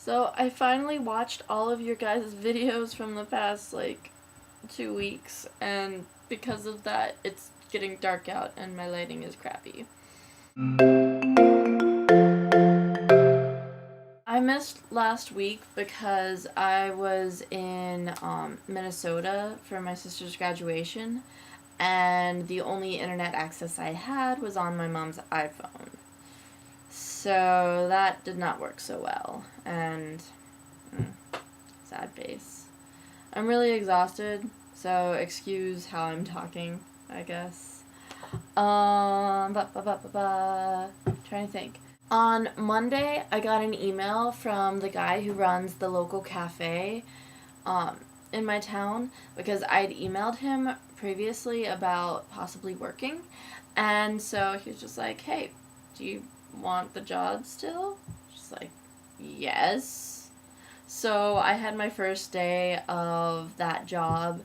So I finally watched all of your guys' videos from the past, 2 weeks, and because of that, it's getting dark out and my lighting is crappy. I missed last week because I was in Minnesota for my sister's graduation, and the only internet access I had was on my mom's iPhone. So that did not work so well, and sad face. I'm really exhausted, so excuse how I'm talking, I guess. Trying to think. On Monday, I got an email from the guy who runs the local cafe in my town because I'd emailed him previously about possibly working. And so he was just like, hey, do you want the job still? Just like, yes. So I had my first day of that job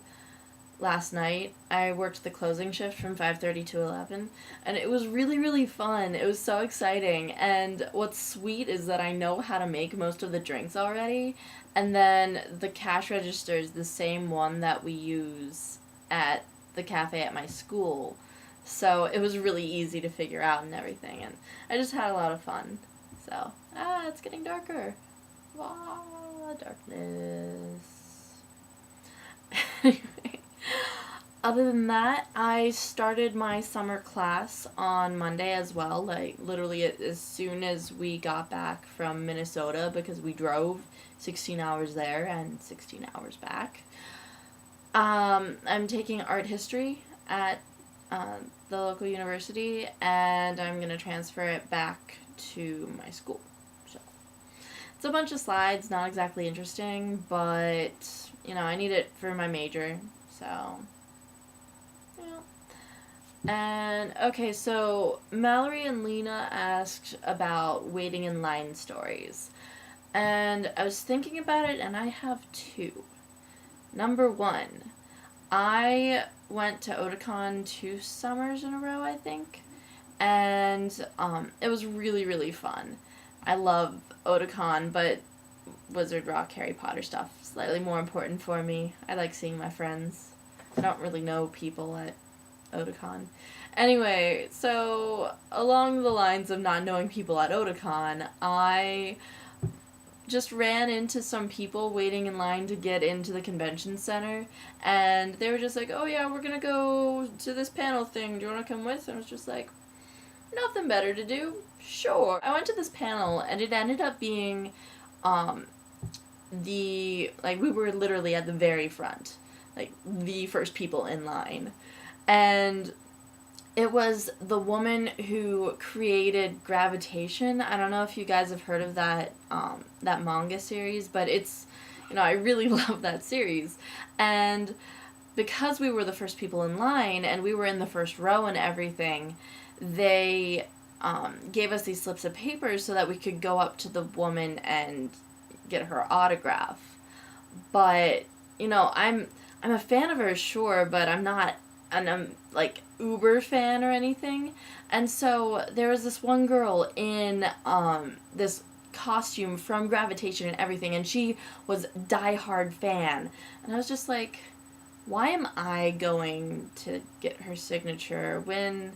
last night. I worked the closing shift from 5:30 to 11, and it was really, really fun. It was so exciting, and what's sweet is that I know how to make most of the drinks already, and then the cash register is the same one that we use at the cafe at my school, so it was really easy to figure out and everything, and I just had a lot of fun. So, it's getting darker. Wow, darkness. Anyway. Other than that, I started my summer class on Monday as well, literally as soon as we got back from Minnesota because we drove 16 hours there and 16 hours back. I'm taking art history at the local university, and I'm going to transfer it back to my school. So it's a bunch of slides, not exactly interesting, but, I need it for my major, so... And, okay, so Mallory and Lena asked about waiting in line stories. And I was thinking about it, and I have two. Number one, I went to Otakon 2 summers in a row, I think. And it was really, really fun. I love Otakon, but Wizard Rock, Harry Potter stuff is slightly more important for me. I like seeing my friends. I don't really know people at Otakon. Anyway, so along the lines of not knowing people at Otakon, I just ran into some people waiting in line to get into the convention center, and they were just like, oh yeah, we're gonna go to this panel thing, do you want to come with? And I was just like, nothing better to do, sure. I went to this panel, and it ended up being we were literally at the very front, the first people in line. And it was the woman who created Gravitation. I don't know if you guys have heard of that manga series, but it's, I really love that series. And because we were the first people in line and we were in the first row and everything, they gave us these slips of paper so that we could go up to the woman and get her autograph. But, I'm a fan of hers, sure, but I'm not uber fan or anything. And so there was this one girl in this costume from Gravitation and everything, and she was diehard fan. And I was just like, why am I going to get her signature when,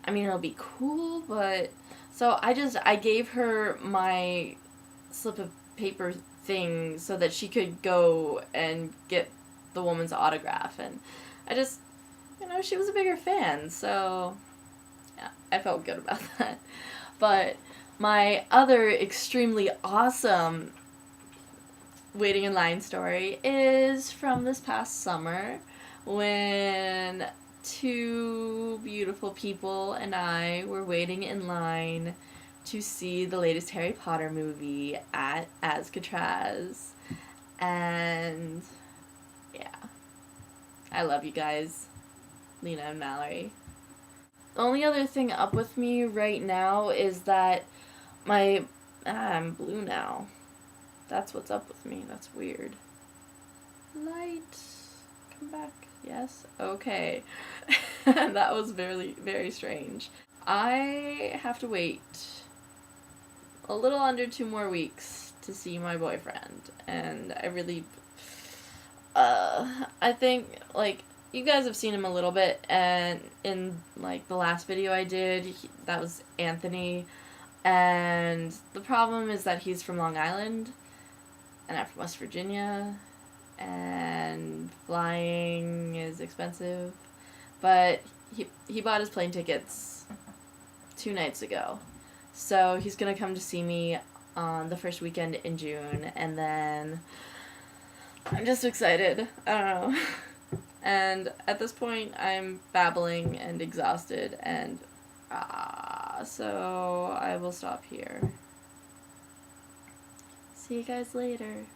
it'll be cool, but... So I gave her my slip of paper thing so that she could go and get the woman's autograph, and I just... she was a bigger fan, so yeah, I felt good about that. But my other extremely awesome waiting in line story is from this past summer when 2 beautiful people and I were waiting in line to see the latest Harry Potter movie at Alcatraz. And yeah, I love you guys. Lena and Mallory. The only other thing up with me right now is that I'm blue now. That's what's up with me. That's weird. Light. Come back. Yes? Okay. That was very, very strange. I have to wait a little under 2 more weeks to see my boyfriend, and I really, I think, like, you guys have seen him a little bit, and in, like, the last video I did, that was Anthony, and the problem is that he's from Long Island, and I'm from West Virginia, and flying is expensive, but he bought his plane tickets 2 nights ago, so he's gonna come to see me on the first weekend in June, and then I'm just excited. I don't know. And at this point, I'm babbling and exhausted, and so I will stop here. See you guys later.